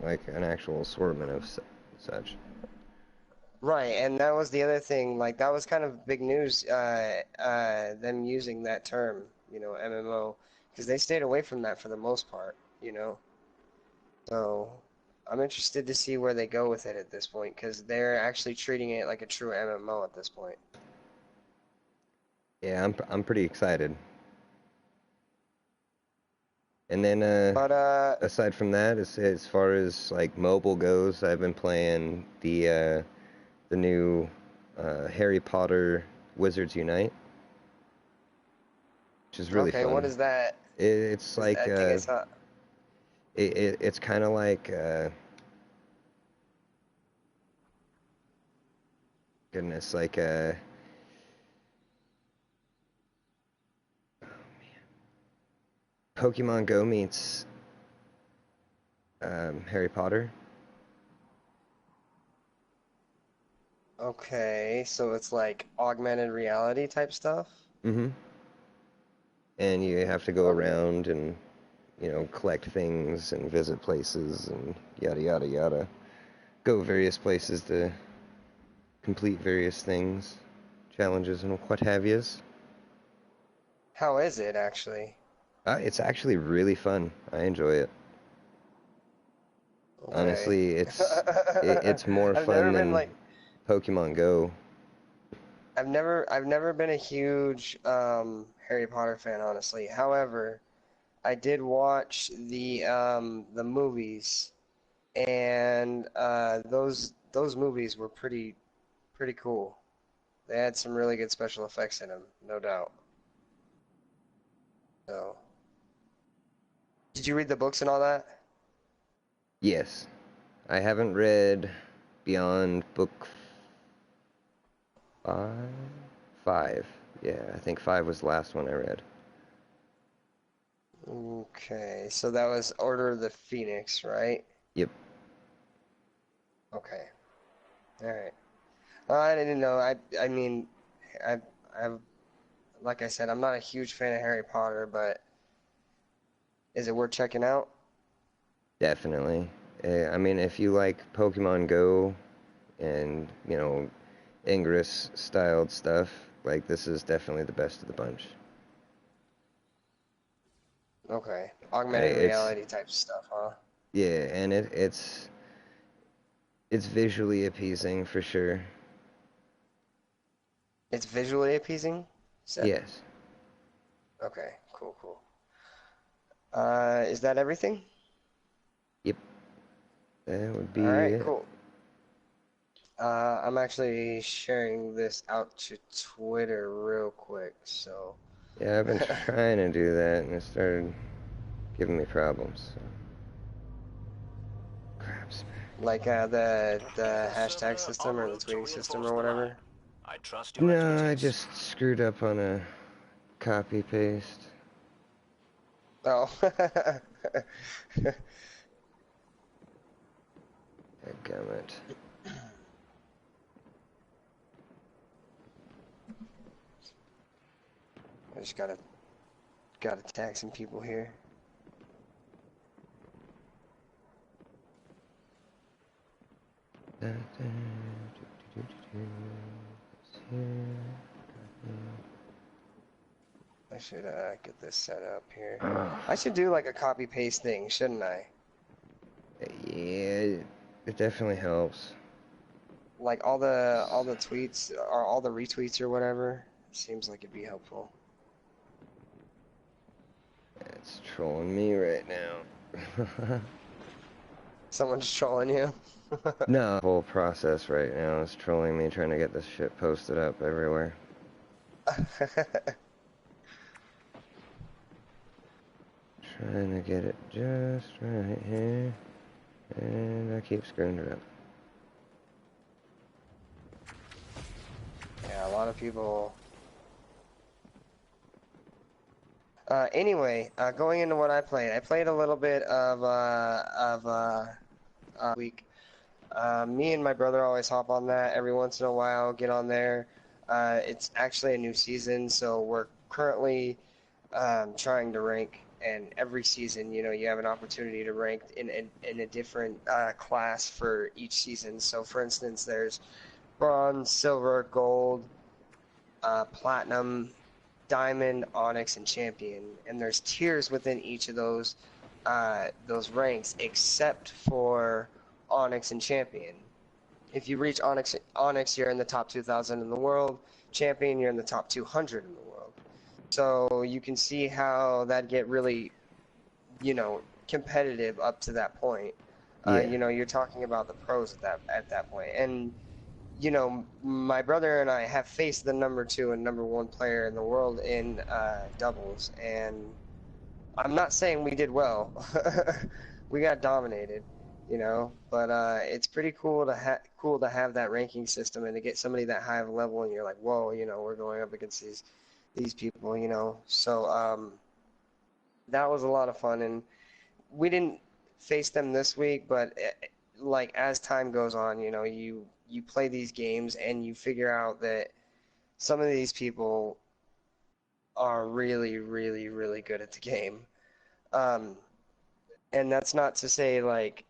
like an actual assortment of such. Right, and that was the other thing. Like that was kind of big news. Them using that term, MMO, because they stayed away from that for the most part. So I'm interested to see where they go with it at this point, because they're actually treating it like a true MMO at this point. Yeah, I'm pretty excited. And then But aside from that, as far as like mobile goes, I've been playing the new Harry Potter Wizards Unite, which is really okay, what fun. is that? It's Is like I think it's not. it's kind of like goodness, like Pokemon Go meets Harry Potter. Okay, so it's like augmented reality type stuff. Mm-hmm. And you have to go Okay. around and collect things and visit places and yada yada yada. Go various places to complete various things, challenges and what have yous. How is it actually? It's actually really fun. I enjoy it. Okay. Honestly, it's more I've fun never been than like Pokemon Go. I've never been a huge Harry Potter fan, honestly. However, I did watch the movies, and those movies were pretty cool. They had some really good special effects in them, no doubt. So, did you read the books and all that? Yes, I haven't read beyond book five. Five. Yeah, I think five was the last one I read. Okay, so that was Order of the Phoenix, right? Yep. Okay, all right. I didn't know. I mean, I I've like I said, I'm not a huge fan of Harry Potter, but is it worth checking out? Definitely. I mean, if you like Pokemon Go and, Ingress styled stuff, like this is definitely the best of the bunch. Okay, I, augmented it's reality type stuff, huh? yeah, and it's visually appeasing for sure. It's visually appeasing, you said? Yes. Okay, cool, cool. Is that everything? Yep. That would All be right, it. cool. I'm actually sharing this out to Twitter real quick, so Yeah, I've been trying to do that and it started giving me problems. So. Craps. like the hashtag system or the tweeting system or whatever. No, I just screwed up on a copy paste. Oh, Dadgummit. I just gotta tag some people here. I should get this set up here. Oh, I should do like a copy paste thing, shouldn't I? yeah, it definitely helps. Like all the tweets or all the retweets or whatever. Seems like it'd be helpful. It's trolling me right now. Someone's trolling you. No, the whole process right now is trolling me, trying to get this shit posted up everywhere. Trying to get it just right here, and I keep screwing it up. Yeah, a lot of people. Anyway, going into what I played a little bit of week. Me and my brother always hop on that every once in a while, get on there. It's actually a new season, so we're currently trying to rank, and every season, you know, you have an opportunity to rank in a different class for each season. So, for instance, there's bronze, silver, gold, platinum, diamond, onyx, and champion, and there's tiers within each of those ranks, except for onyx and champion. If you reach onyx, you're in the top 2,000 in the world. Champion, you're in the top 200 in the world. So you can see how that get really, you know, competitive up to that point. Yeah. You know, you're talking about the pros at that point, and you know, my brother and I have faced the number 2 and number 1 player in the world in doubles, and I'm not saying we did well. We got dominated, you know, but it's pretty cool to have that ranking system and to get somebody that high of a level, and you're like, whoa, you know, we're going up against these people, you know. So that was a lot of fun, and we didn't face them this week, but like as time goes on, you know, you play these games and you figure out that some of these people are really, really, really good at the game. Um, and that's not to say like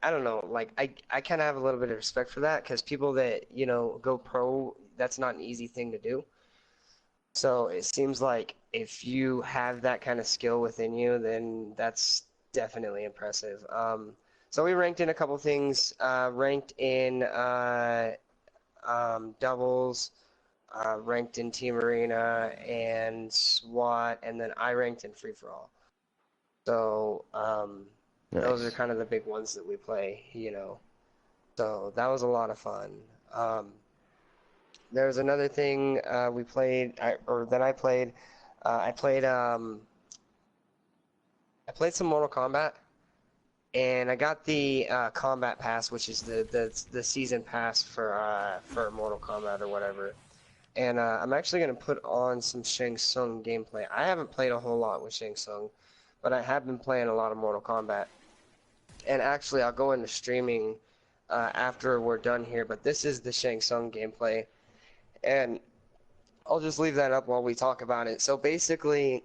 I don't know, like I kind of have a little bit of respect for that because people that, you know, go pro, that's not an easy thing to do. So it seems like if you have that kind of skill within you, then that's definitely impressive. So we ranked in a couple things, ranked in doubles, ranked in team arena and SWAT, and then I ranked in free for all. So those are Nice. kind of the big ones that we play, you know. So that was a lot of fun. There's another thing we played, or that I played. I played I played some Mortal Kombat, and I got the Combat Pass, which is the season pass for Mortal Kombat or whatever. And I'm actually gonna put on some Shang Tsung gameplay. I haven't played a whole lot with Shang Tsung, but I have been playing a lot of Mortal Kombat. And actually, I'll go into streaming after we're done here. But this is the Shang Tsung gameplay, and I'll just leave that up while we talk about it. So basically,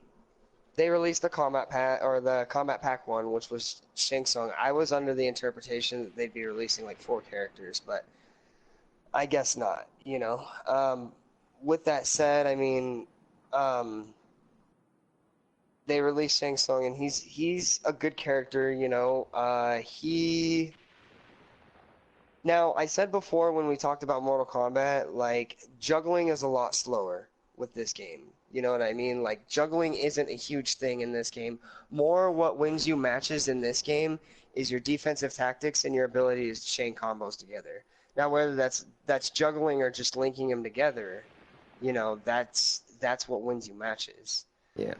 they released the Combat Pack or the Combat Pack 1, which was Shang Tsung. I was under the interpretation that they'd be releasing like 4 characters, but I guess not. You know. With that said, I mean, they released Shang Tsung, and he's a good character. You know, Now, I said before when we talked about Mortal Kombat, like, juggling is a lot slower with this game. You know what I mean? Like, juggling isn't a huge thing in this game. More what wins you matches in this game is your defensive tactics and your ability to chain combos together. Now, whether that's juggling or just linking them together, you know, that's what wins you matches. Yeah.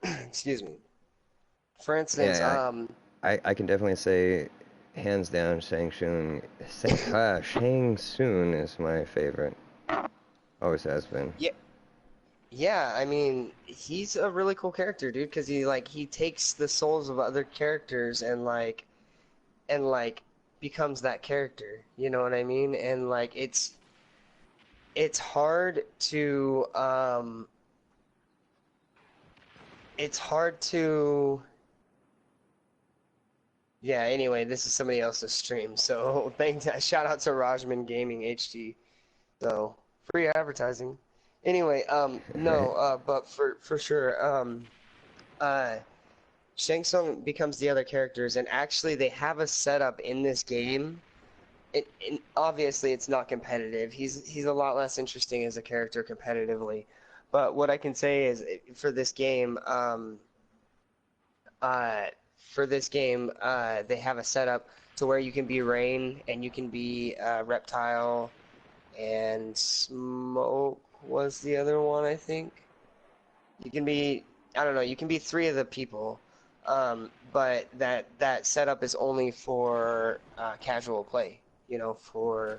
Excuse me. For instance, Yeah, I can definitely say, hands down, Shang Tsung is my favorite. Always has been. yeah, yeah, I mean, he's a really cool character, dude, because he takes the souls of other characters and becomes that character. You know what I mean? And like it's hard to it's hard to yeah, anyway, this is somebody else's stream. So shout out to Rajman Gaming HD. So free advertising. Anyway, no, but for sure, Shang Tsung becomes the other characters, and actually they have a setup in this game. Obviously it's not competitive. He's a lot less interesting as a character competitively. But what I can say is for this game, uh, they have a setup to where you can be Rain and you can be Reptile and Smoke was the other one, I think. You can be, I don't know, you can be 3 of the people, but that setup is only for casual play, you know, for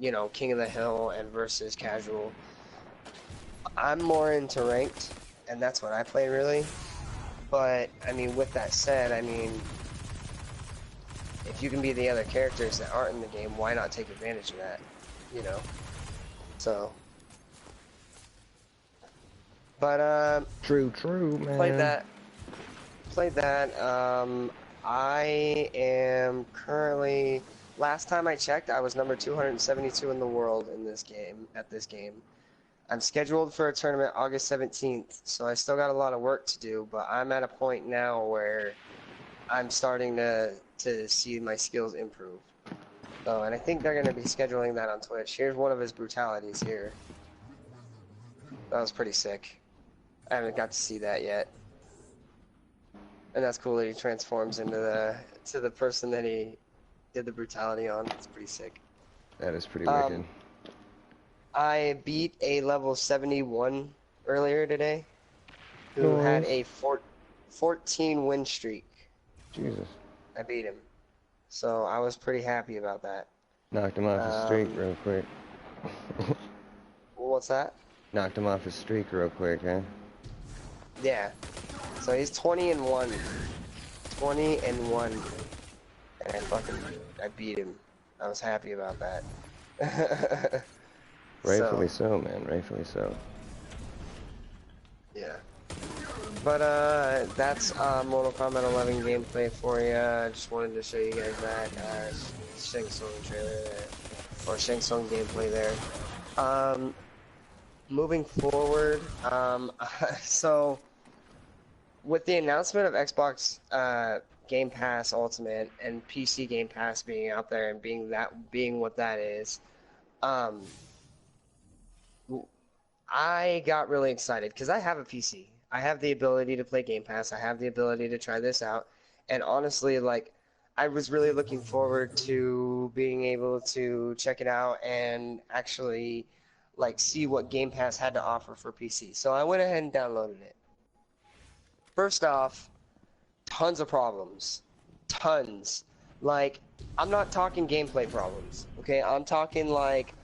you know, King of the Hill and versus casual. I'm more into ranked, and that's what I play really. But I mean, with that said, I mean, if you can be the other characters that aren't in the game, why not take advantage of that? You know. So. But True, played man. that. Played that. I am currently. Last time I checked, I was number 272 in the world in this game. At this game, I'm scheduled for a tournament August 17th, so I still got a lot of work to do. But I'm at a point now where I'm starting to see my skills improve. So, and I think they're going to be scheduling that on Twitch. Here's one of his brutalities here. That was pretty sick. I haven't got to see that yet. And that's cool that he transforms into the person that he did the brutality on. It's pretty sick. That is pretty wicked. I beat a level 71 earlier today who had Nice. a 14 win streak. Jesus. I beat him. So I was pretty happy about that. Knocked him off his streak real quick. What's that? Knocked him off his streak real quick, huh? Yeah. So he's 20-1. 20-1. And I beat him. I was happy about that. Rightfully so, man. Rightfully so. Yeah. But that's Mortal Kombat 11 gameplay for you. I just wanted to show you guys that Shang Tsung trailer there, or Shang Tsung gameplay there. Moving forward, so with the announcement of Xbox Game Pass Ultimate and PC Game Pass being out there and being what that is, I got really excited because I have a PC. I have the ability to play Game Pass. I have the ability to try this out. And honestly, like, I was really looking forward to being able to check it out and actually, like, see what Game Pass had to offer for PC. So I went ahead and downloaded it. First off, tons of problems. Tons. Like, I'm not talking gameplay problems, okay? I'm talking like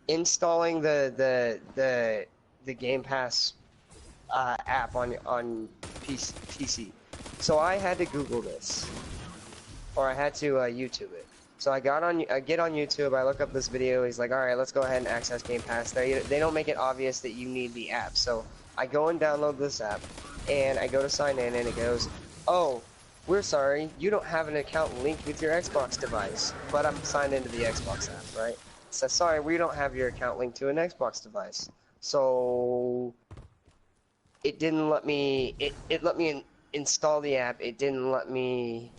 installing the Game Pass app on PC. So I had to Google this, or I had to YouTube it. So I get on YouTube, I look up this video. He's like, all right, let's go ahead and access Game Pass. They don't make it obvious that you need the app. So I go and download this app, and I go to sign in, and it goes, oh, we're sorry, you don't have an account linked with your Xbox device. But I'm signed into the Xbox app, right? It says, sorry, we don't have your account linked to an Xbox device. So it didn't let me, it let me install the app. It didn't let me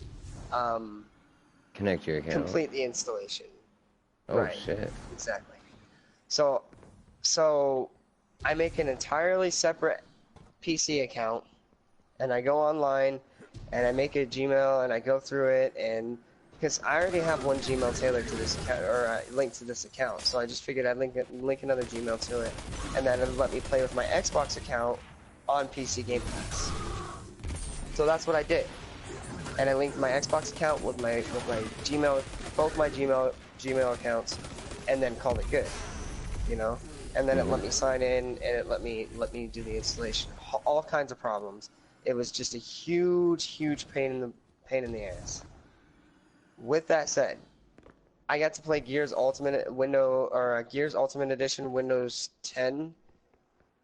Connect your account. complete the installation. Oh, right. shit. Exactly. So I make an entirely separate PC account, and I go online, and I make a Gmail, and I go through it, and because I already have one Gmail tailored to this account, or linked to this account, so I just figured I'd link another Gmail to it, and then it'll let me play with my Xbox account on PC Game Pass. So that's what I did, and I linked my Xbox account with my Gmail, both my Gmail accounts, and then called it good, you know. And then it let me sign in, and it let me do the installation. All kinds of problems. It was just a huge pain in the ass. With that said, I got to play Gears Ultimate Edition Windows 10,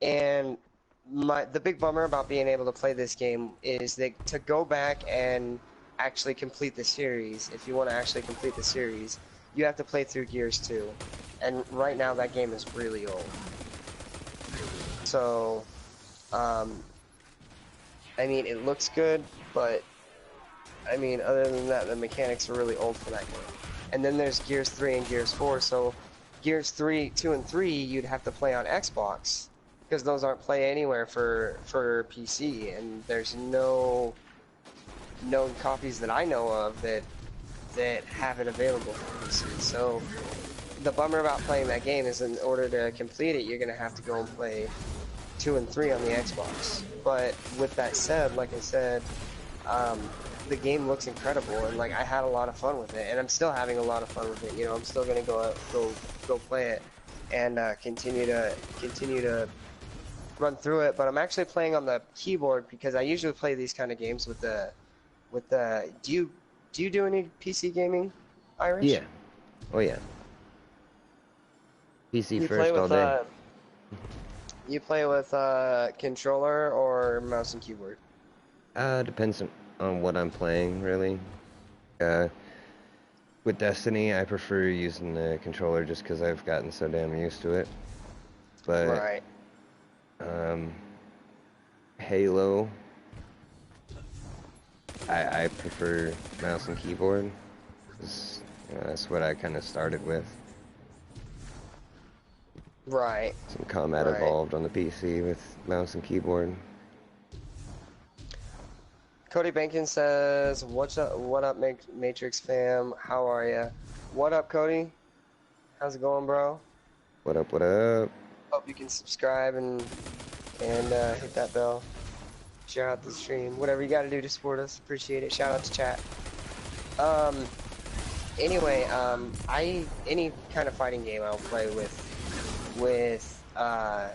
and the big bummer about being able to play this game is that to go back and actually complete the series, if you want to actually complete the series, you have to play through Gears 2, and right now that game is really old. So, I mean, it looks good, but I mean, other than that, the mechanics are really old for that game. And then there's Gears 3 and Gears 4, so Gears 2 and 3 you'd have to play on Xbox, because those aren't play anywhere for PC, and there's no known copies that I know of that have it available for PC. So the bummer about playing that game is in order to complete it, you're going to have to go and play 2 and 3 on the Xbox. But with that said, like I said, the game looks incredible, and like I had a lot of fun with it, and I'm still having a lot of fun with it. You know, I'm still gonna go play it and continue to run through it. But I'm actually playing on the keyboard because I usually play these kind of games with the Do you do any PC gaming, Irish? Yeah. Oh yeah. PC You first play all with day. You play with controller or mouse and keyboard? Depends on what I'm playing, really. Uh, with Destiny, I prefer using the controller just because I've gotten so damn used to it. But Right. um, Halo, I prefer mouse and keyboard. 'Cause, that's what I kind of started with. Right. Some combat Right. evolved on the PC with mouse and keyboard. Cody Bankin says, "What's up? What up, Matrix fam? How are ya? What up, Cody? How's it going, bro? What up, what up? Hope you can subscribe and hit that bell. Share out the stream. Whatever you got to do to support us. Appreciate it. Shout out to chat. Um. Anyway, any kind of fighting game I'll play with uh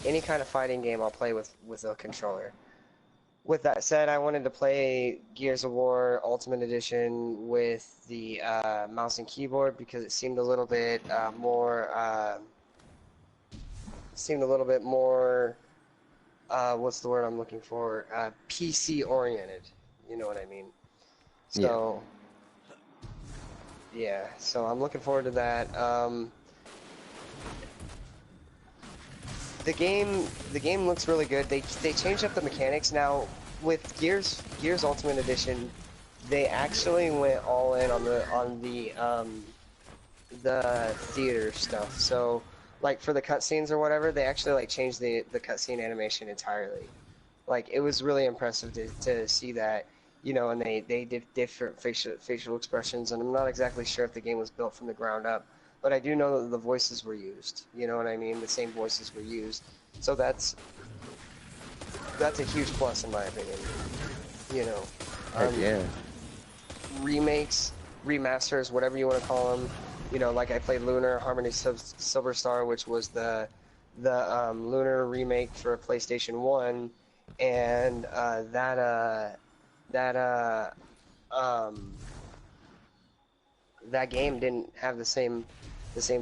any kind of fighting game I'll play with a controller. With that said, I wanted to play Gears of War Ultimate Edition with the mouse and keyboard because it seemed a little bit more what's the word I'm looking for? PC oriented. You know what I mean? Yeah. So yeah, so I'm looking forward to that. The game looks really good. They changed up the mechanics now with Gears Ultimate Edition. They actually went all in on the theater stuff. So like for the cutscenes or whatever, they actually like changed the cutscene animation entirely. Like it was really impressive to see that, you know, and they did different facial expressions, and I'm not exactly sure if the game was built from the ground up, but I do know that the voices were used. You know what I mean? The same voices were used, so that's a huge plus in my opinion. You know, Heck yeah. remakes, remasters, whatever you want to call them. You know, like I played Lunar Harmony Silver Star, which was the Lunar remake for PlayStation 1, and that um, that game didn't have the same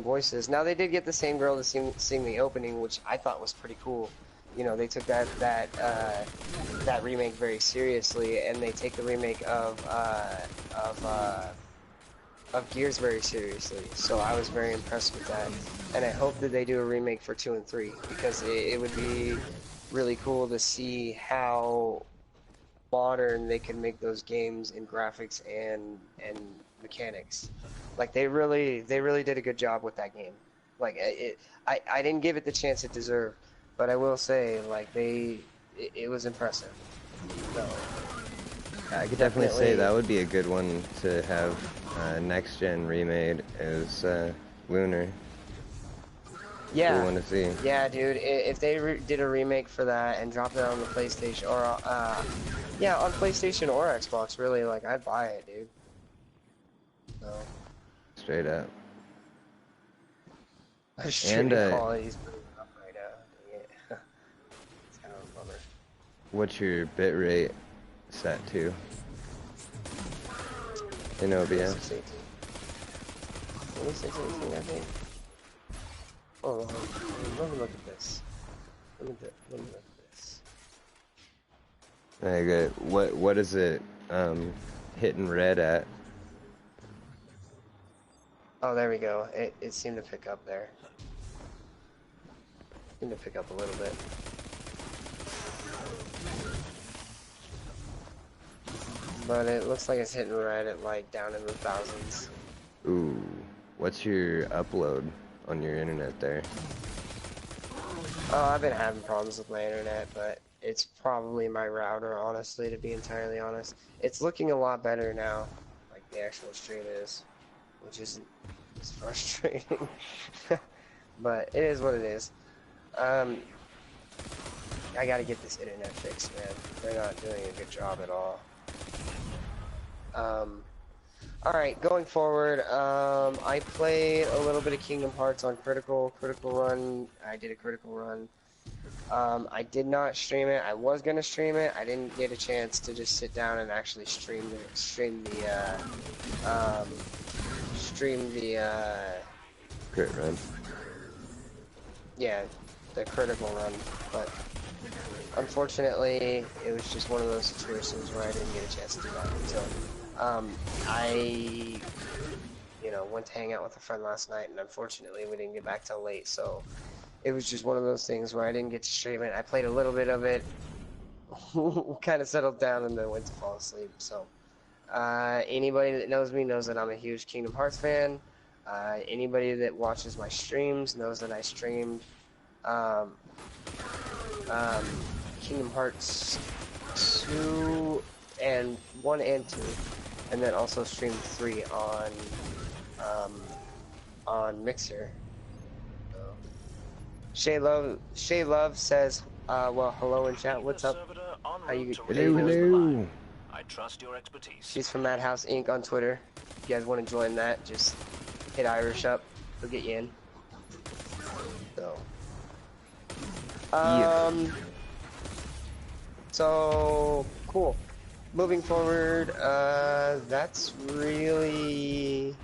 voices. Now they did get the same girl to sing the opening, which I thought was pretty cool. You know, they took that remake very seriously, and they take the remake of Gears very seriously. So I was very impressed with that, and I hope that they do a remake for 2 and 3 because it would be really cool to see how modern they can make those games in graphics and mechanics. Like they really did a good job with that game. Like I didn't give it the chance it deserved, but I will say like it was impressive. So I could definitely say that would be a good one to have next gen remade is Lunar. yeah, Cool one to see. yeah, dude. If they did a remake for that and dropped it on the PlayStation or yeah, on PlayStation or Xbox, really, like I'd buy it, dude. So Straight up. streaming quality's pretty rough right now. Dang it. It's kind of a bummer. What's your bit rate set to in OBS? 2618, I think. Hold on. Let me look at this. Let me look at this. Okay, what is it hitting red at? Oh, there we go. It seemed to pick up there. Seemed to pick up a little bit. But it looks like it's hitting red at like down in the thousands. Ooh, what's your upload on your internet there? Oh, I've been having problems with my internet, but it's probably my router, honestly, to be entirely honest. It's looking a lot better now, like the actual stream is, which isn't as frustrating. But it is what it is. I gotta get this internet fixed, man. They're not doing a good job at all. Alright, going forward, I played a little bit of Kingdom Hearts on Critical Run. I did a Critical Run. I did not stream it. I was gonna stream it. I didn't get a chance to just sit down and actually stream the crit run. Yeah, the critical run, but unfortunately, it was just one of those situations where I didn't get a chance to do that until I, went to hang out with a friend last night, and unfortunately, we didn't get back till late, so it was just one of those things where I didn't get to stream it. I played a little bit of it, kind of settled down, and then went to fall asleep, so. Anybody that knows me knows that I'm a huge Kingdom Hearts fan. Anybody that watches my streams knows that I streamed um, Kingdom Hearts 2 and 1 and 2, and then also streamed 3 on Mixer. So, Shay Love says, well, hello in chat. What's up? How you Hello. I trust your expertise. She's from Madhouse Inc. on Twitter. If you guys want to join that, just hit Irish up. He'll get you in. So, so cool. Moving forward, that's really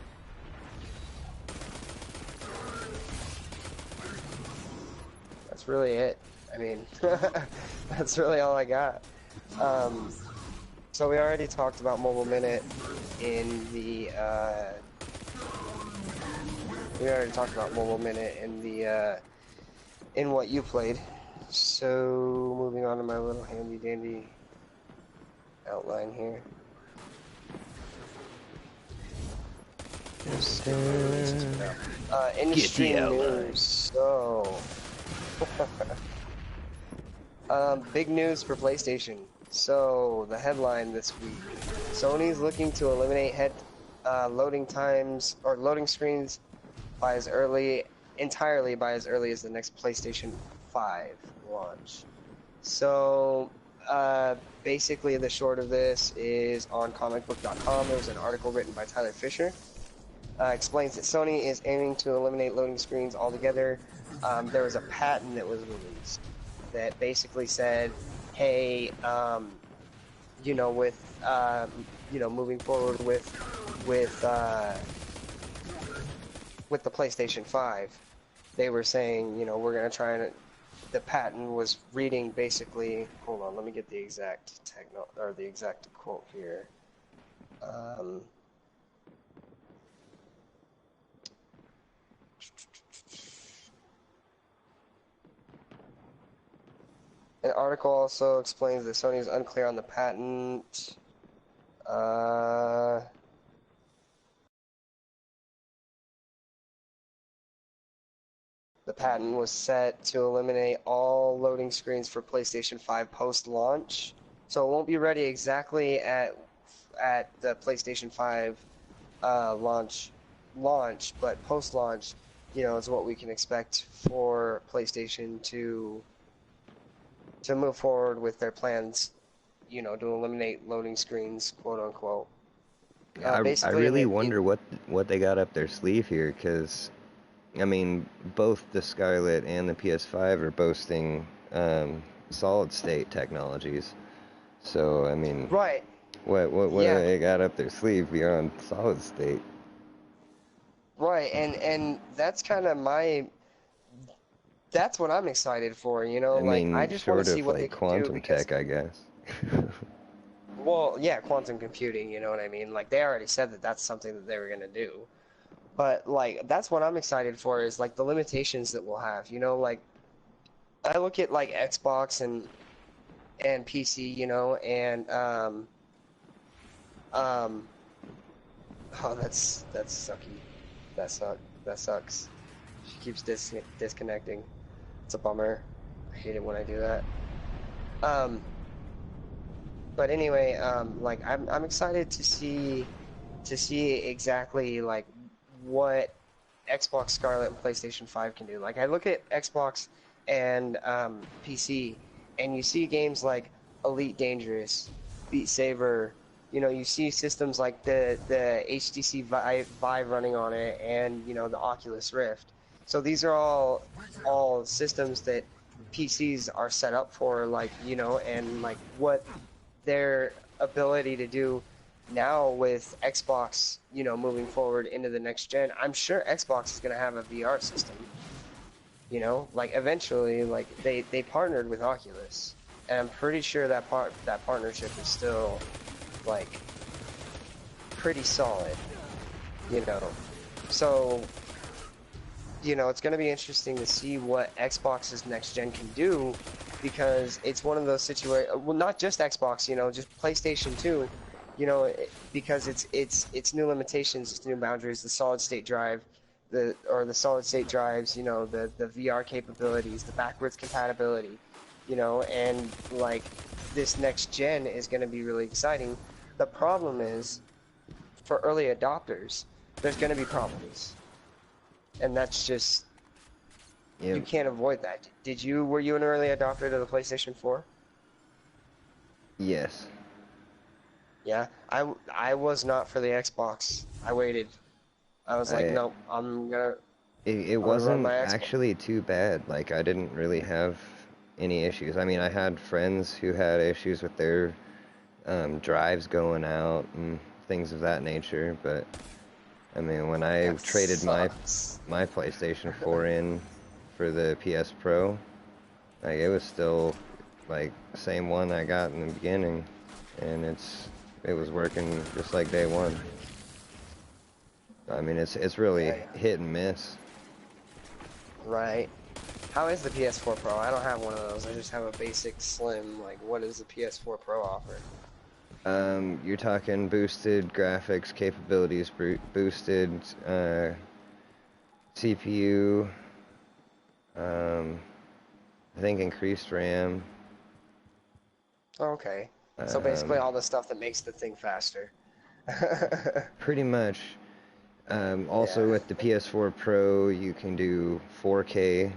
it. I mean, that's really all I got. So we already talked about Mobile Minute in the, in what you played. So moving on to my little handy dandy outline here. Industry news. So, big news for PlayStation. So, the headline this week, Sony's looking to eliminate loading times or loading screens entirely by as early as the next PlayStation 5 launch. So, basically the short of this is on comicbook.com. There was an article written by Tyler Fisher. Explains that Sony is aiming to eliminate loading screens altogether. There was a patent that was released that basically said, hey, moving forward with the PlayStation 5, they were saying, we're going to try and, the patent was reading basically, hold on, let me get the exact the exact quote here. An article also explains that Sony is unclear on the patent. The patent was set to eliminate all loading screens for PlayStation 5 post-launch. So it won't be ready exactly at the PlayStation 5 launch, but post-launch, is what we can expect for PlayStation to move forward with their plans, to eliminate loading screens, quote unquote. I really wonder what they got up their sleeve here, because, I mean, both the Scarlett and the PS5 are boasting solid state technologies. So, I mean, right. What Yeah. they got up their sleeve beyond solid state? Right, and that's kind of that's what I'm excited for, I mean, I just want to see what they can do. quantum tech, I guess. Well, yeah, quantum computing, you know what I mean? Like, they already said that that's something that they were going to do. But, that's what I'm excited for is, the limitations that we'll have, I look at, Xbox and PC, and, oh, that's sucky. That sucks. She keeps disconnecting. It's a bummer. I hate it when I do that. But anyway, I'm excited to see exactly what Xbox Scarlett and PlayStation 5 can do. I look at Xbox and PC, and you see games like Elite Dangerous, Beat Saber. You see systems like the HTC Vive running on it, and the Oculus Rift. So these are all systems that PCs are set up for, and what their ability to do now with Xbox, moving forward into the next gen, I'm sure Xbox is going to have a VR system. Like eventually, like they partnered with Oculus, and I'm pretty sure that partnership is still like pretty solid. So it's going to be interesting to see what Xbox's next gen can do, because it's one of those situations. Well, not just Xbox, just PlayStation 2. Because it's new limitations, it's new boundaries. The solid state drive, the solid state drives. The VR capabilities, the backwards compatibility. And like this next gen is going to be really exciting. The problem is, for early adopters, there's going to be problems. And that's just, you can't avoid that. Were you an early adopter to the PlayStation 4? Yes. Yeah, I was not for the Xbox. I waited. I was like, nope, I'm gonna It run wasn't my Xbox. actually too bad. Like, I didn't really have any issues. I mean, I had friends who had issues with their drives going out and things of that nature, but I mean, when I That traded sucks. my PlayStation 4 in for the PS Pro, like, it was still like the same one I got in the beginning, and it was working just like day one. I mean, it's really hit and miss. Right. How is the PS4 Pro? I don't have one of those. I just have a basic slim. Like, what does the PS4 Pro offer? You're talking boosted graphics capabilities, boosted CPU, I think increased RAM. Okay. So basically all the stuff that makes the thing faster. Pretty much. Also with the PS4 Pro, you can do 4K.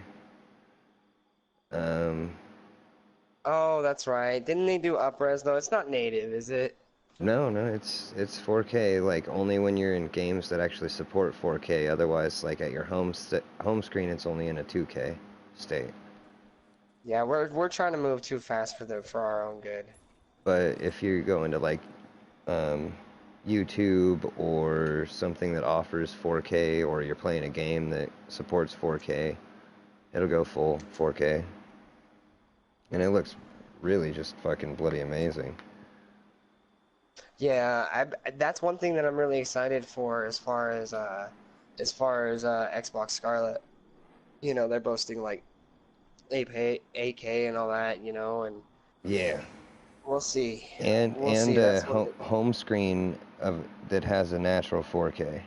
Oh, that's right. Didn't they do upres though? It's not native, is it? No, it's 4K, like only when you're in games that actually support 4K. Otherwise, like at your home screen, it's only in a 2K state. Yeah, we're trying to move too fast for our own good. But if you go into like YouTube or something that offers 4K, or you're playing a game that supports 4K, it'll go full 4K. And it looks really just fucking bloody amazing. Yeah, that's one thing that I'm really excited for as far as Xbox Scarlet. They're boasting like 8K and all that, and Yeah. we'll see. And We'll see. That's one thing. home screen that has a natural 4K,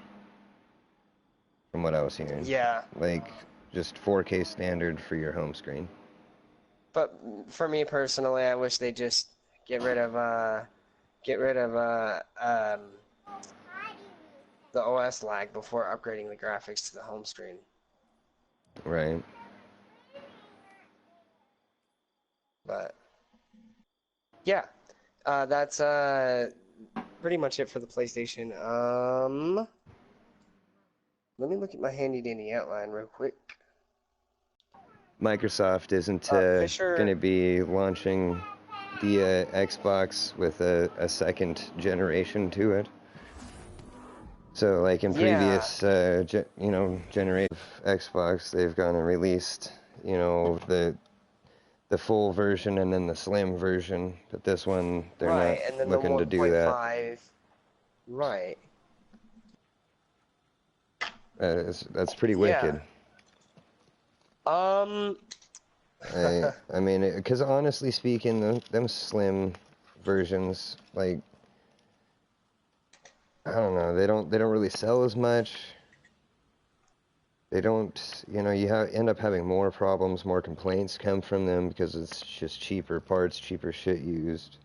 from what I was hearing. Yeah, Like just 4K standard for your home screen. but for me personally, I wish they just get rid of the OS lag before upgrading the graphics to the home screen. Right. But yeah, that's pretty much it for the PlayStation. Let me look at my handy dandy outline real quick. Microsoft isn't Fisher, going to be launching the Xbox with a second generation to it. So, like in previous, generation of Xbox, they've gone and released, the full version and then the slim version. But this one, they're right, and not then looking the to do that. 1.5, right. That's pretty wicked. I mean, because honestly speaking, them slim versions, like, I don't know, they don't really sell as much. They don't, you end up having more problems, more complaints come from them because it's just cheaper parts, cheaper shit used.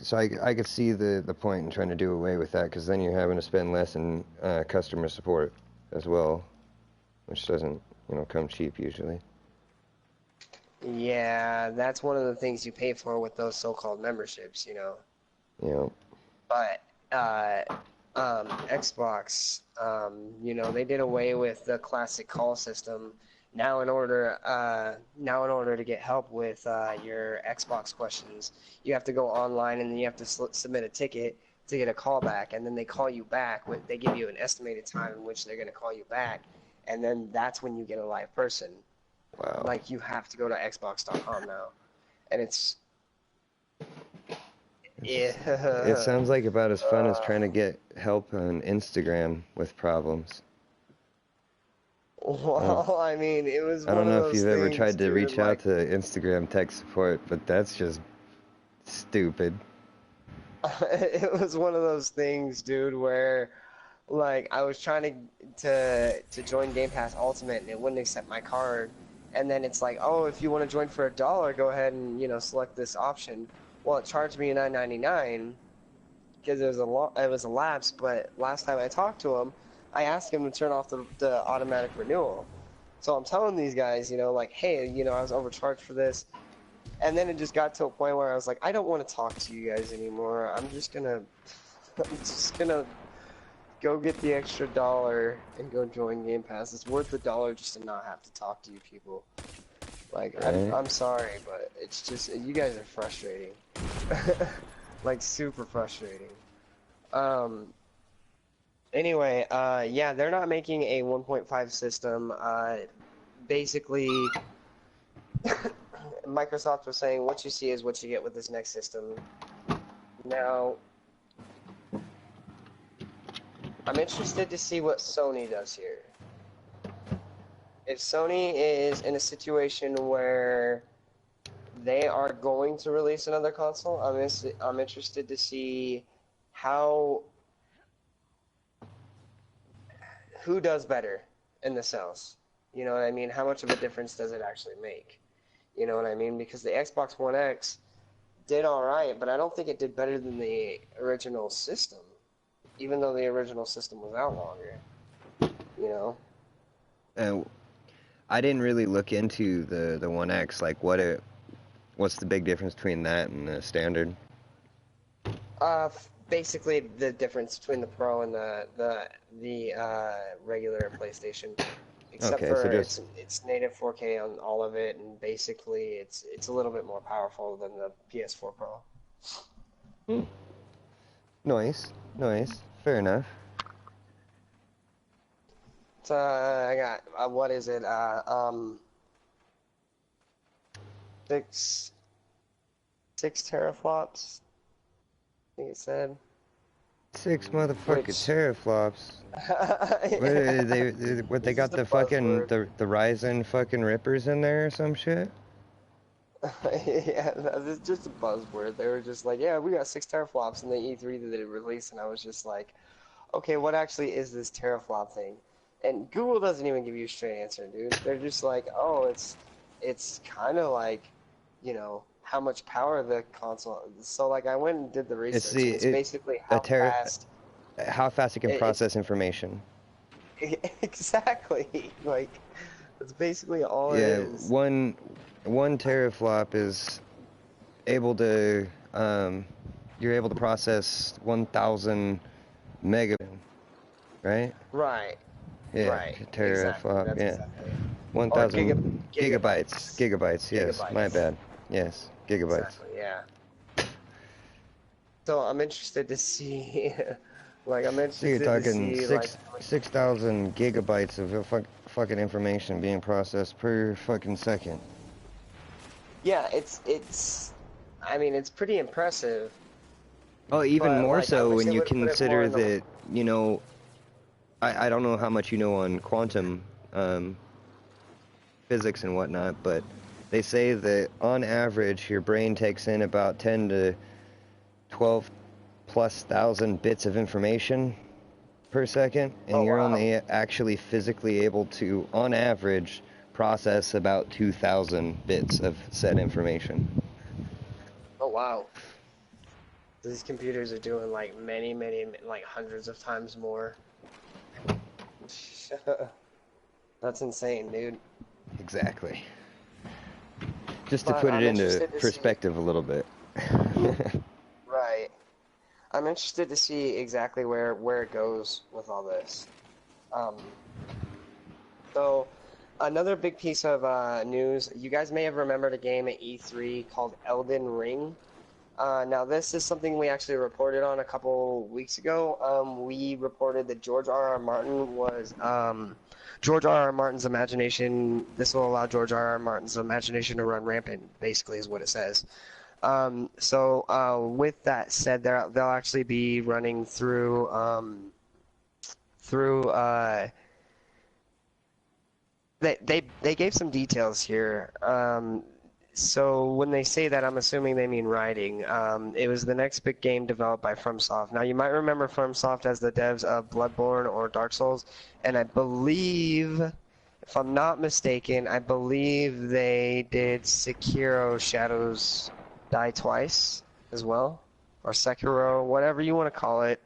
So I could see the point in trying to do away with that, because then you're having to spend less in customer support as well, which doesn't, come cheap usually. Yeah, that's one of the things you pay for with those so-called memberships, Yeah. But Xbox, they did away with the classic call system, now in order to get help with your Xbox questions, you have to go online and then you have to submit a ticket to get a call back, and then they call you back when they give you an estimated time in which they're going to call you back, and then that's when you get a live person. Wow. Like, you have to go to xbox.com now, and it's It yeah. sounds like about as fun as trying to get help on Instagram with problems. Well, I mean, it was I one don't of know if those you've ever things, tried to dude, reach like, out to Instagram tech support, but that's just stupid. it was one of those things, dude, where like I was trying to join Game Pass Ultimate and it wouldn't accept my card, and then it's like, oh, if you want to join for $1, go ahead and select this option. Well, it charged me $9.99 because it was a lapse. But last time I talked to him, I asked him to turn off the automatic renewal. So I'm telling these guys, like, hey, I was overcharged for this. And then it just got to a point where I was like, I don't want to talk to you guys anymore. I'm just gonna go get the extra $1 and go join Game Pass. It's worth $1 just to not have to talk to you people. Like, Right? I'm sorry, but it's just, you guys are frustrating. Like, super frustrating. Anyway, yeah, they're not making a 1.5 system. Basically, Microsoft was saying what you see is what you get with this next system. Now, I'm interested to see what Sony does here. If Sony is in a situation where they are going to release another console, I'm interested to see who does better in the sales. You know what I mean? How much of a difference does it actually make? You know what I mean? Because the Xbox One X did all right, but I don't think it did better than the original system, even though the original system was out longer. You know? I didn't really look into the One X. Like, what's the big difference between that and the standard? Basically the difference between the Pro and the regular PlayStation, except Okay, so for just it's native 4K on all of it, and basically it's a little bit more powerful than the PS4 Pro. nice, fair enough. So I got what is it? Six teraflops. I think it said. 6 motherfucking Which teraflops. What they It's got just a the fucking buzzword. the Ryzen fucking rippers in there or some shit? Yeah, no, it's just a buzzword. They were just like, yeah, we got 6 teraflops in the E3 that they released, and I was just like, okay, what actually is this teraflop thing? And Google doesn't even give you a straight answer, dude. They're just like, oh, it's kind of like, how much power the console. So like, I went and did the It's research, and it's basically how fast how fast it can it's process information. exactly like that's basically all it Yeah, is. one teraflop is able to you're able to process 1,000 megabits, right? Right, Yeah, right, exactly. teraflop, That's yeah. exactly it. Or 1,000 gigabytes. gigabytes. Gigabytes, yes, my Gigabytes. bad. Yes, gigabytes. Exactly, yeah. So I'm interested to see, like, I'm So you're interested to talking see, like, 6,000 gigabytes of fucking information being processed per fucking second. yeah, I mean, it's pretty impressive, Oh, even but, more like, I so wish when they you would have put it more consider in the, that, I don't know how much you know on quantum physics and whatnot, but they say that on average your brain takes in about 10 to 12 plus thousand bits of information per second, and oh, you're wow. only actually physically able to, on average, process about 2,000 bits of said information. Oh, wow. These computers are doing, like, many, many, like, hundreds of times more. That's insane, dude. Exactly. Just to But put it I'm into interested to see, perspective a little bit. right. I'm interested to see exactly where it goes with all this. Um, so Another big piece of news. You guys may have remembered a game at E3 called Elden Ring. Now, this is something we actually reported on a couple weeks ago. We reported that George R. R. Martin was George R. R. Martin's imagination. This will allow George R. R. Martin's imagination to run rampant. Basically, is what it says. With that said, they'll actually be running through they gave some details here. So when they say that, I'm assuming they mean writing. It was the next big game developed by FromSoft. Now, you might remember FromSoft as the devs of Bloodborne or Dark Souls, and I believe, if I'm not mistaken, I believe they did Sekiro Shadows Die Twice as well, or Sekiro, whatever you want to call it.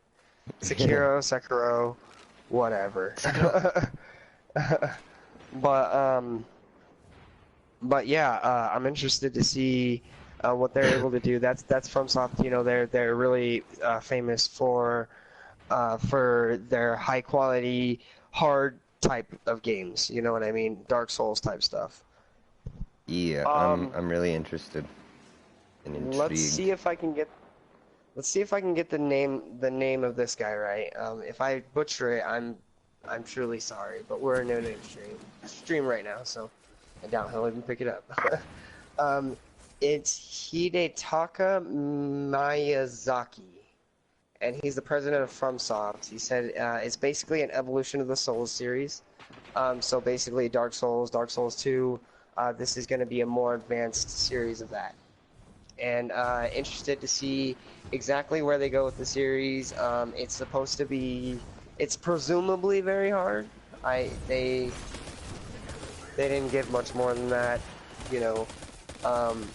Sekiro, whatever. But yeah, I'm interested to see what they're able to do. That's FromSoft. You know, they're really famous for their high quality, hard type of games. You know what I mean? Dark Souls type stuff. Yeah, I'm really interested and intrigued. Let's see if I can get the name of this guy right. If I butcher it, I'm truly sorry. But we're in a no-name stream right now, so I doubt he'll even pick it up. It's Hidetaka Miyazaki, and he's the president of FromSoft. He said it's basically an evolution of the Souls series. So basically, Dark Souls 2. This is going to be a more advanced series of that. And interested to see exactly where they go with the series. It's presumably very hard. They didn't give much more than that, you know. I'm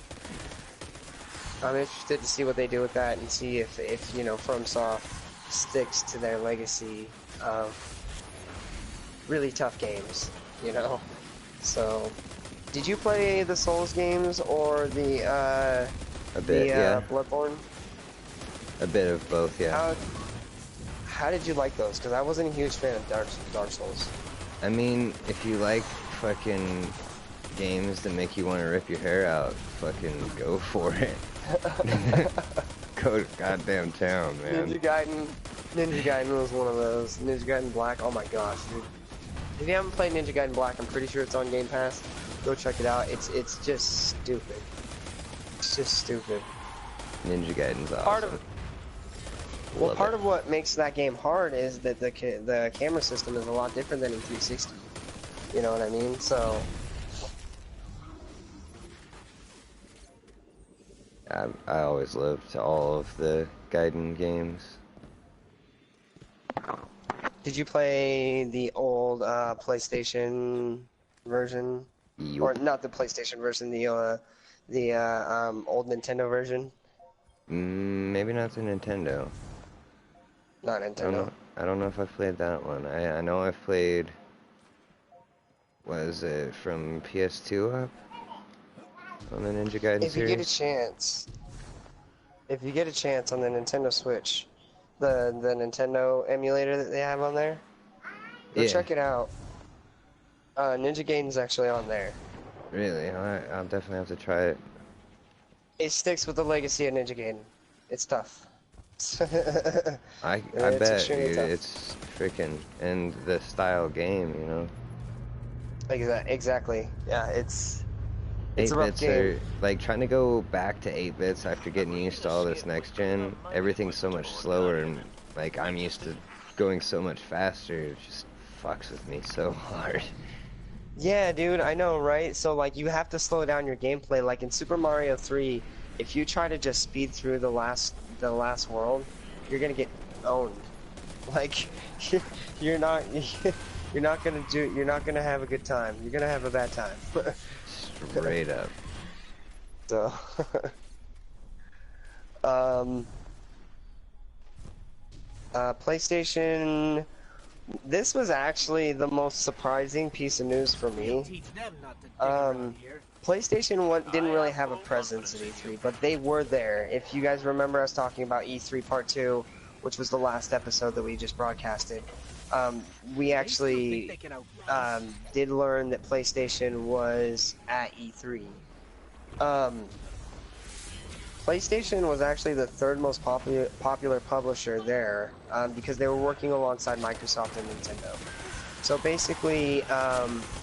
interested to see what they do with that and see if you know, FromSoft sticks to their legacy of really tough games, you know. So, did you play the Souls games or the Bloodborne? A bit of both, yeah. How did you like those? Because I wasn't a huge fan of Dark Souls. I mean, if you like fucking games that make you want to rip your hair out, fucking go for it. Go to goddamn town, man. Ninja Gaiden was one of those. Ninja Gaiden Black, oh my gosh, dude. If you haven't played Ninja Gaiden Black, I'm pretty sure it's on Game Pass. Go check it out. It's just stupid. It's just stupid. Ninja Gaiden's awesome. Part of what makes that game hard is that the camera system is a lot different than in 360. You know what I mean? So I always loved all of the Gaiden games. Did you play the old PlayStation version? Yep. Or not the PlayStation version, the old Nintendo version? Maybe not the Nintendo. Not Nintendo. I don't know if I've played that one. I know I've played. Was it from PS2 up? On the Ninja Gaiden series? If you get a chance on the Nintendo Switch, the Nintendo emulator that they have on there, go check it out. Ninja Gaiden's actually on there. Really? I'll definitely have to try it. It sticks with the legacy of Ninja Gaiden. It's tough. I bet, dude. It's freaking, and the style game, you know. Exactly. Yeah, it's a rough 8-bits game. are like trying to go back to 8-bits after getting used to all this next gen. Everything's so much slower, and like I'm used to going so much faster. It just fucks with me so hard. Yeah, dude, I know, right? So like you have to slow down your gameplay. Like in Super Mario 3, if you try to just speed through the last world, you're gonna get owned. Like you're not gonna have a good time. You're gonna have a bad time. Straight up. So PlayStation, this was actually the most surprising piece of news for me. PlayStation didn't really have a presence at E3, but they were there. If you guys remember us talking about E3 Part 2, which was the last episode that we just broadcasted, We actually did learn that PlayStation was at E3. PlayStation was actually the third most popular publisher there because they were working alongside Microsoft and Nintendo. So basically,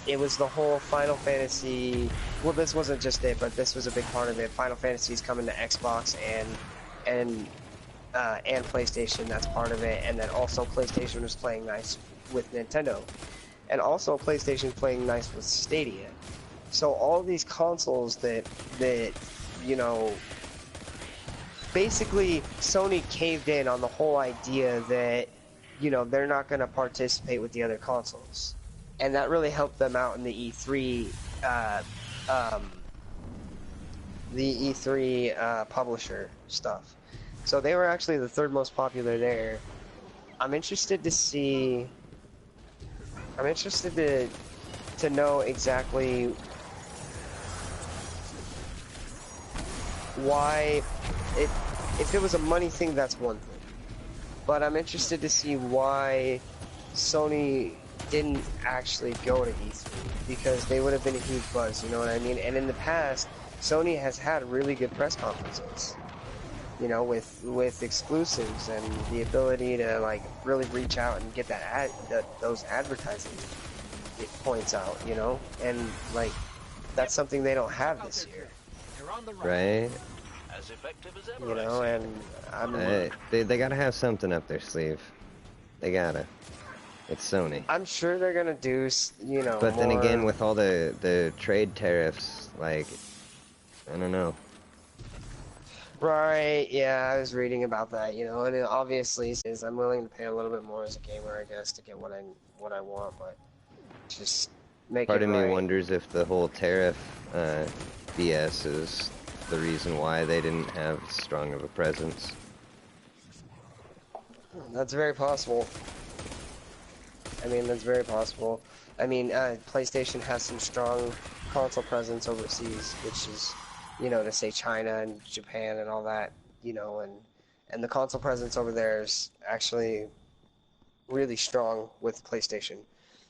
it was the whole Final Fantasy. Well, this wasn't just it, but this was a big part of it. Final Fantasy is coming to Xbox and PlayStation. That's part of it, and then also PlayStation was playing nice with Nintendo, and also PlayStation playing nice with Stadia. So all these consoles that you know, basically Sony caved in on the whole idea that, you know, they're not going to participate with the other consoles, and that really helped them out in the E3 publisher stuff. So they were actually the third most popular there. I'm interested to see. I'm interested to know exactly why. If it was a money thing, that's one thing. But I'm interested to see why Sony didn't actually go to E3, because they would have been a huge buzz, you know what I mean? And in the past, Sony has had really good press conferences, you know, with exclusives and the ability to like really reach out and get those advertising points out, you know, and like that's something they don't have this year. Right? As effective as ever, You know, and They gotta have something up their sleeve. They gotta. It's Sony. I'm sure they're gonna do, you know. But then more... again, with all the trade tariffs, like, I don't know. Right, yeah, I was reading about that, you know, and it obviously is I'm willing to pay a little bit more as a gamer, I guess, to get what I want, but just make Part it of me right. wonders if the whole tariff BS is the reason why they didn't have as strong of a presence. That's very possible. I mean, that's very possible. I mean, PlayStation has some strong console presence overseas, which is, you know, to say China and Japan and all that, you know, and the console presence over there is actually really strong with PlayStation.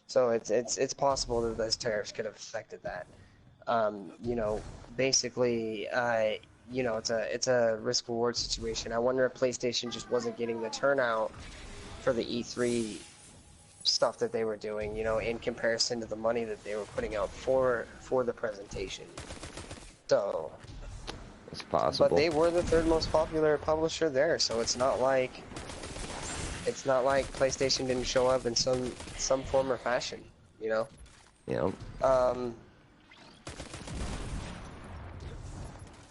So it's possible that those tariffs could have affected that. You know, basically, you know, it's a risk reward situation. I wonder if PlayStation just wasn't getting the turnout for the E3 stuff that they were doing, you know, in comparison to the money that they were putting out for the presentation. So It's possible. but they were the third most popular publisher there, so it's not like PlayStation didn't show up in some form or fashion, you know. Yeah.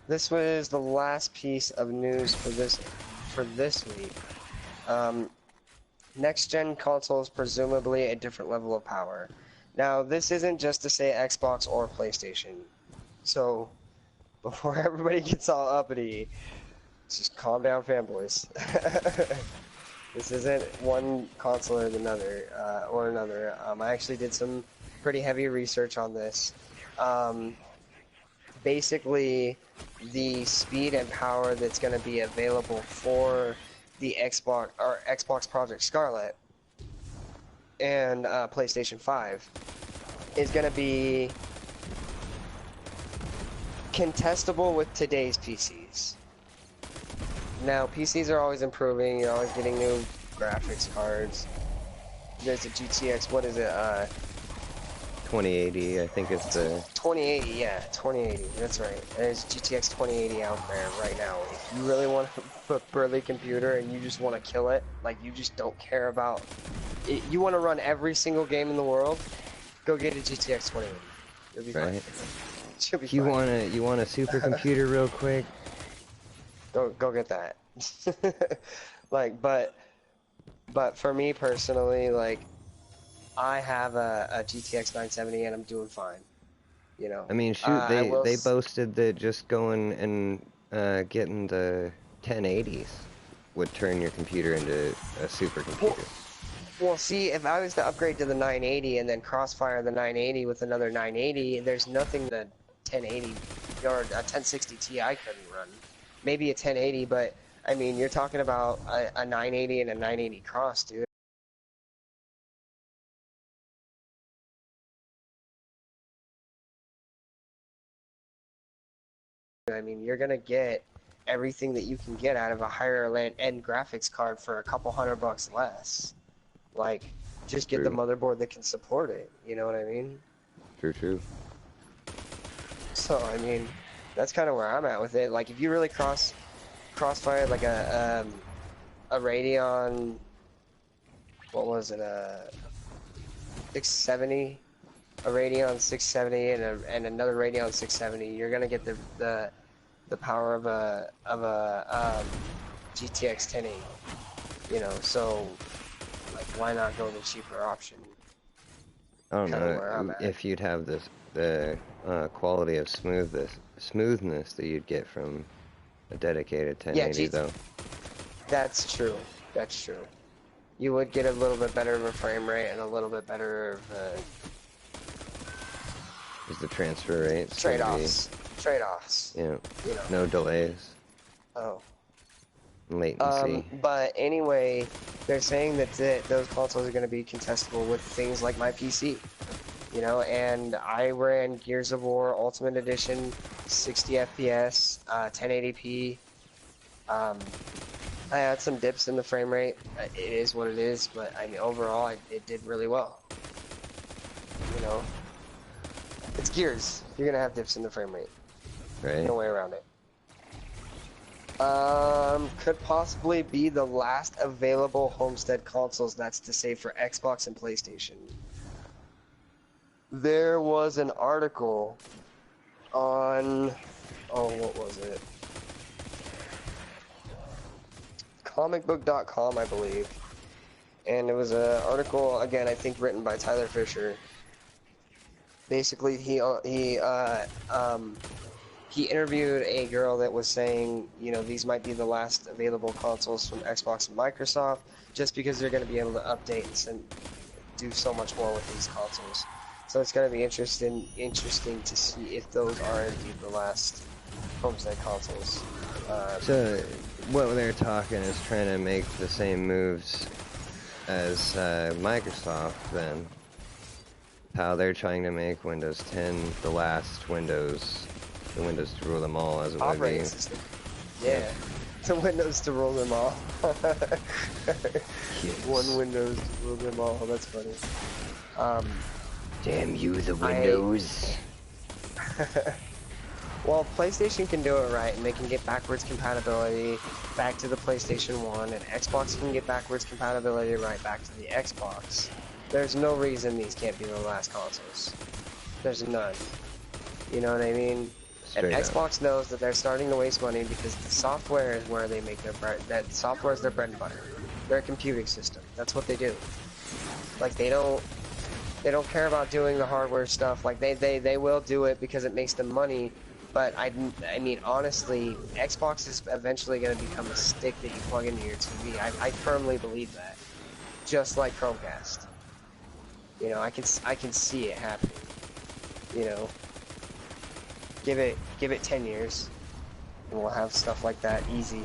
This was the last piece of news for this week. Next-gen consoles, presumably a different level of power. Now, this isn't just to say Xbox or PlayStation. So, before everybody gets all uppity, just calm down, fanboys. This isn't one console or another. I actually did some pretty heavy research on this. Basically, the speed and power that's going to be available for the Xbox Project Scarlet and PlayStation 5 is going to be contestable with today's PCs. Now, PCs are always improving. You're always getting new graphics cards. There's a GTX. What is it? 2080, I think it's the 2080, yeah, 2080, that's right. There's GTX 2080 out there right now. If you really want a burly computer and you just want to kill it, like you just don't care about it, you want to run every single game in the world, go get a GTX 2080. It'll be fine. Should be fine. You want a supercomputer real quick? Go get that. Like, but for me personally, like, I have a GTX 970 and I'm doing fine. You know. I mean, shoot, they boasted that just going and getting the 1080s would turn your computer into a supercomputer. Well, see, if I was to upgrade to the 980 and then crossfire the 980 with another 980, there's nothing the 1080 or a 1060 Ti couldn't run. Maybe a 1080, but I mean, you're talking about a 980 and a 980 cross, dude. mean, you're gonna get everything that you can get out of a higher end graphics card for a couple $100 less. Like, just get the True. motherboard that can support it. You know what I mean? True. So I mean, that's kind of where I'm at with it. Like, if you really crossfire like a Radeon, what was it, 670, a Radeon 670 and another Radeon 670, you're gonna get the power of a GTX 1080. You know, so like, why not go the cheaper option? I don't Kinda where I'm know at. if you'd have the quality of smoothness that you'd get from a dedicated 1080 though. That's true. That's true. You would get a little bit better of a frame rate and a little bit better of Is the transfer rate trade-offs. Yeah. You know. No delays. Oh. Latency. But anyway, they're saying that those consoles are going to be contestable with things like my PC. You know, and I ran Gears of War Ultimate Edition, 60 FPS, 1080p. I had some dips in the frame rate. It is what it is, but I mean, overall, it did really well. You know, it's Gears. You're gonna have dips in the frame rate. Right. No way around it. Could possibly be the last available Homestead consoles. That's to say for Xbox and PlayStation. There was an article on, oh, what was it? Comicbook.com, I believe. And it was an article, again, I think written by Tyler Fisher. Basically, he interviewed a girl that was saying, you know, these might be the last available consoles from Xbox and Microsoft, just because they're going to be able to update and do so much more with these consoles. So it's going to be interesting to see if those are indeed the last Homestead consoles. So, what they're talking is trying to make the same moves as Microsoft, then. How they're trying to make Windows 10 the last Windows, the Windows to rule them all, as it would be. Operating system. Yeah. The Windows to rule them all. Yes. One Windows to rule them all. That's funny. Damn you, the Windows. Well, PlayStation can do it right, and they can get backwards compatibility back to the PlayStation 1, and Xbox can get backwards compatibility right back to the Xbox. There's no reason these can't be the last consoles. There's none. You know what I mean? Straight and up. Xbox knows that they're starting to waste money because the software is where they make their bread. That software is their bread and butter. Their computing system. That's what they do. Like, they don't care about doing the hardware stuff. Like, they will do it because it makes them money. But I mean, honestly, Xbox is eventually going to become a stick that you plug into your TV. I firmly believe that. Just like Chromecast. You know, I can see it happening. You know, give it 10 years, and we'll have stuff like that easy.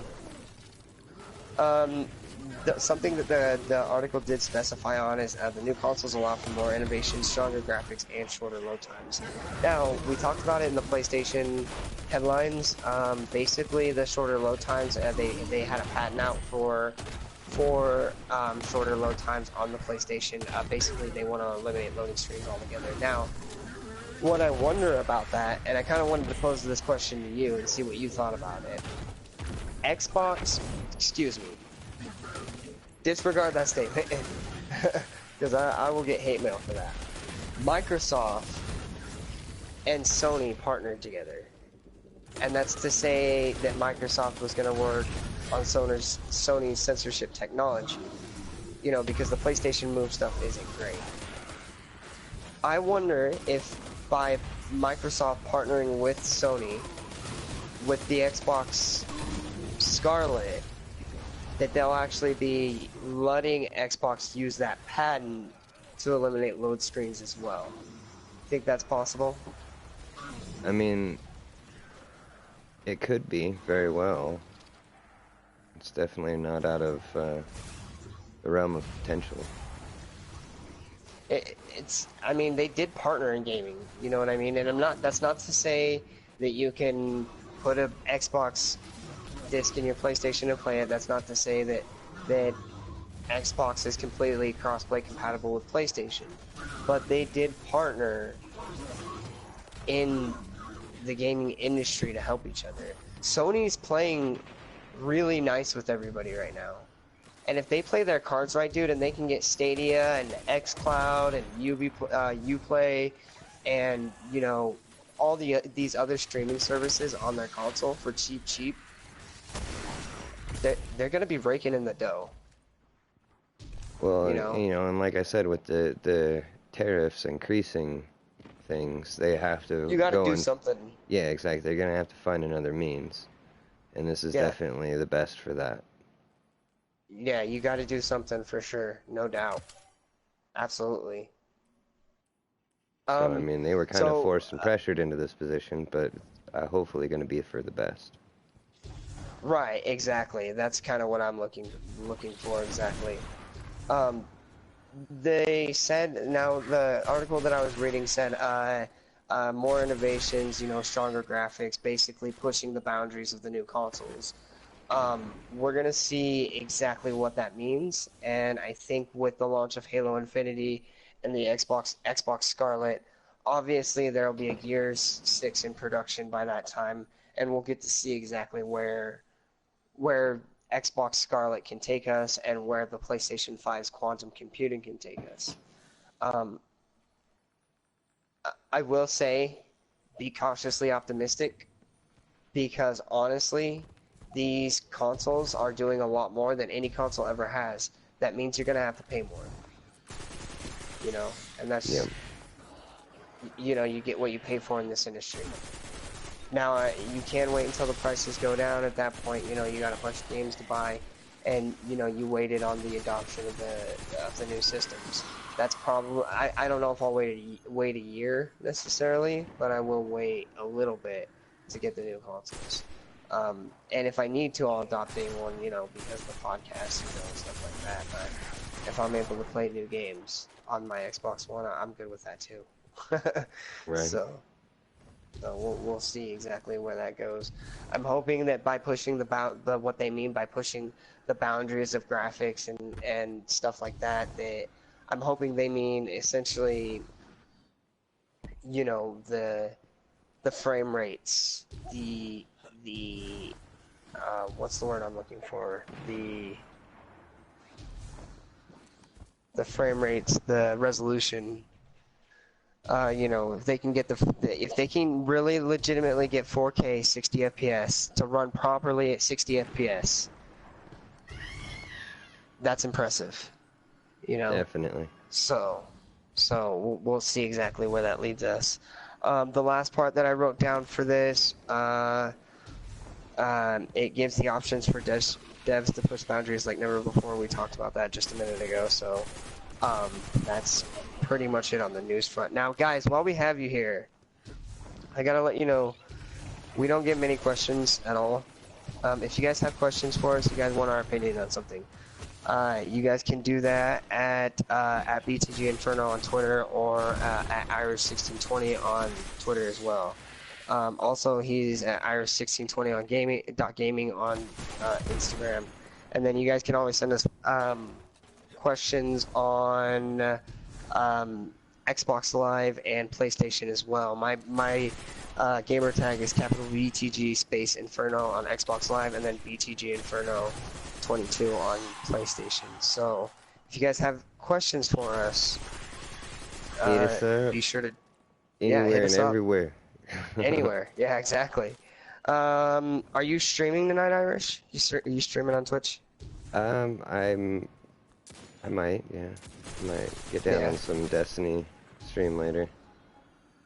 Something that the article did specify on is the new consoles allow for more innovation, stronger graphics, and shorter load times. Now, we talked about it in the PlayStation headlines. Basically, the shorter load times, they had a patent out for shorter load times on the PlayStation. Basically, they want to eliminate loading screens altogether. Now, what I wonder about that, and I kind of wanted to pose this question to you and see what you thought about it. Disregard that statement, because I will get hate mail for that. Microsoft and Sony partnered together, and that's to say that Microsoft was going to work on Sony's censorship technology, you know, because the PlayStation Move stuff isn't great. I wonder if by Microsoft partnering with Sony, with the Xbox Scarlet, that they'll actually be letting Xbox use that patent to eliminate load screens as well. Think that's possible? I mean, it could be, very well. It's definitely not out of the realm of potential. I mean, they did partner in gaming, you know what I mean? And that's not to say that you can put a Xbox disc in your PlayStation to play it. That's not to say that Xbox is completely crossplay compatible with PlayStation, but they did partner in the gaming industry to help each other. Sony's playing really nice with everybody right now. And if they play their cards right, dude, and they can get Stadia and xCloud and Uplay and, you know, all these other streaming services on their console for cheap, they're going to be raking in the dough. Well, you know, and like I said, with the tariffs increasing things, they have to you got to go do and, something. yeah, exactly. They're gonna have to find another means, and this is definitely the best for that. Yeah, you got to do something for sure, no doubt. Absolutely. So I mean, they were kind of forced and pressured into this position, but hopefully going to be for the best. Right, exactly. That's kind of what I'm looking for exactly. They said, now the article that I was reading said more innovations, you know, stronger graphics, basically pushing the boundaries of the new consoles. We're gonna see exactly what that means, and I think with the launch of Halo Infinity and the Xbox Scarlet, obviously there'll be a Gears 6 in production by that time, and we'll get to see exactly where Xbox Scarlet can take us and where the PlayStation 5's quantum computing can take us. I will say, be cautiously optimistic, because honestly, these consoles are doing a lot more than any console ever has. That means you're going to have to pay more. You know, and that's, you know, you get what you pay for in this industry. Now, you can wait until the prices go down. At that point, you know, you got a bunch of games to buy, and, you know, you waited on the adoption of the new systems. That's probably, I don't know if I'll wait a year necessarily, but I will wait a little bit to get the new consoles. And if I need to, I'll adopt day one, you know, because of the podcast, you know, and stuff like that. But if I'm able to play new games on my Xbox One, I'm good with that too. Right. So we'll see exactly where that goes. I'm hoping that by pushing what they mean by pushing the boundaries of graphics and stuff like that, I'm hoping they mean essentially, you know, the frame rates, the what's the word I'm looking for? The frame rates, the resolution. You know, if they can get if they can really legitimately get 4K 60 FPS to run properly at 60 FPS, that's impressive. You know, Definitely. So we'll see exactly where that leads us. The last part that I wrote down for this, it gives the options for devs to push boundaries like never before. We talked about that just a minute ago, so that's pretty much it on the news front. Now, guys, while we have you here, I gotta let you know, we don't get many questions at all. If you guys have questions for us, you guys want our opinion on something, you guys can do that at BTGinferno on Twitter, or at Irish1620 on Twitter as well. Also, he's at Irish1620 on gaming on Instagram. And then you guys can always send us questions on Xbox Live and PlayStation as well. My gamer tag is capital BTG space Inferno on Xbox Live, and then BTGinferno 22 on PlayStation. So if you guys have questions for us, be sure to anywhere hit us and up. everywhere. Anywhere, yeah, exactly. Are you streaming tonight, Irish? Are you streaming on Twitch? I might, yeah. I might get down on some Destiny stream later.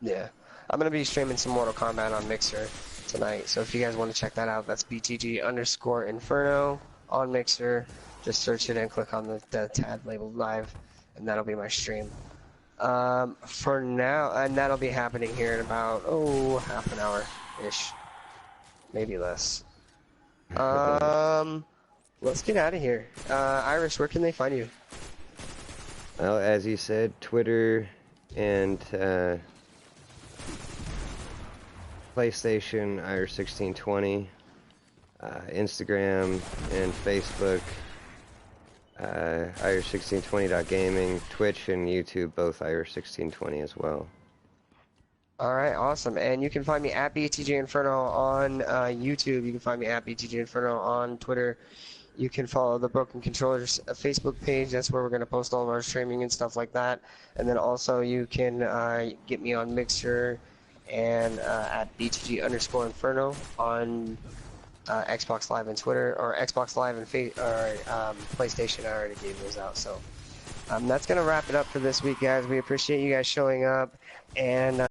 Yeah. I'm going to be streaming some Mortal Kombat on Mixer tonight, so if you guys want to check that out, that's BTG_Inferno on Mixer. Just search it and click on the tab labeled live, and that'll be my stream. For now, and that'll be happening here in about, half an hour-ish. Maybe less. Let's get out of here. Irish, where can they find you? Well, as you said, Twitter and PlayStation, Irish1620, Instagram and Facebook, Irish1620.gaming, Twitch and YouTube, both Irish1620 as well. All right, awesome. And you can find me at BTGinferno on YouTube. You can find me at BTGinferno on Twitter. You can follow the Broken Controllers Facebook page. That's where we're going to post all of our streaming and stuff like that. And then also you can get me on Mixer and at BTG_Inferno on Xbox Live and Twitter, or Xbox Live and PlayStation. I already gave those out. So that's going to wrap it up for this week, guys. We appreciate you guys showing up. And